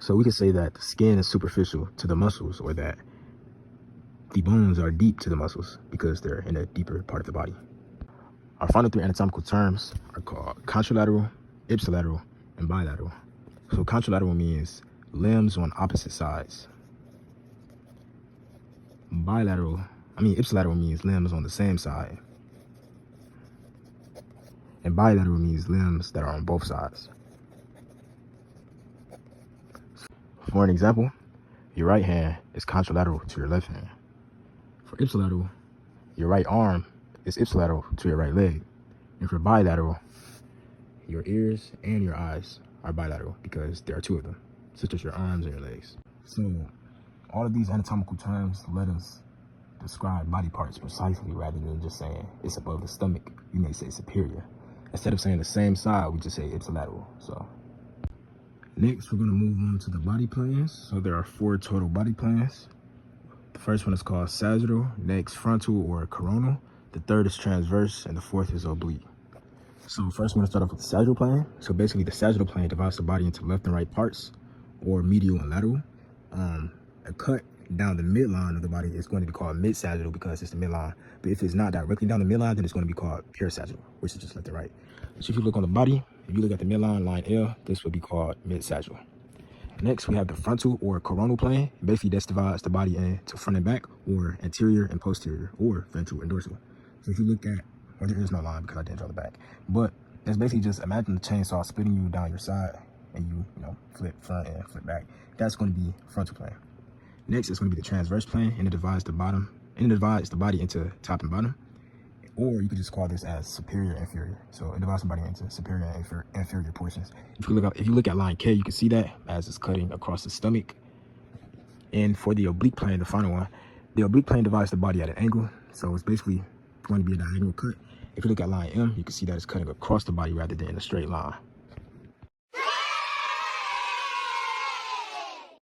So we could say that the skin is superficial to the muscles, or that the bones are deep to the muscles because they're in a deeper part of the body. Our final three anatomical terms are called contralateral, ipsilateral, and bilateral. So contralateral means limbs on opposite sides. Ipsilateral means limbs on the same side. And bilateral means limbs that are on both sides. For an example, your right hand is contralateral to your left hand. For ipsilateral, your right arm is ipsilateral to your right leg. And for bilateral, your ears and your eyes are bilateral because there are two of them, such as your arms and your legs. So all of these anatomical terms let us describe body parts precisely rather than just saying it's above the stomach. You may say superior. Instead of saying the same side, we just say ipsilateral. So next, we're going to move on to the body plans. So there are 4 total body plans. The first one is called sagittal, next frontal or coronal, the third is transverse, and the fourth is oblique. So first, we're going to start off with the sagittal plane. So basically, the sagittal plane divides the body into left and right parts, or medial and lateral. A cut down the midline of the body is going to be called mid-sagittal because it's the midline. But if it's not directly down the midline, then it's going to be called perisagittal, which is just left and right. So if you look on the body, if you look at the midline, line L, this would be called mid-sagittal. Next, we have the frontal or coronal plane. Basically, this divides the body into front and back, or anterior and posterior, or ventral and dorsal. So if you look at, or there is no line because I didn't draw the back, but it's basically just imagine the chainsaw splitting you down your side, and you flip front and flip back. That's going to be frontal plane. Next, it's going to be the transverse plane, and it divides the body into top and bottom. Or you could just call this as superior and inferior. So it divides the body into superior and inferior portions. If you look at line K, you can see that as it's cutting across the stomach. And for the oblique plane, the final one, the oblique plane divides the body at an angle. So it's basically going to be a diagonal cut. If you look at line M, you can see that it's cutting across the body rather than in a straight line.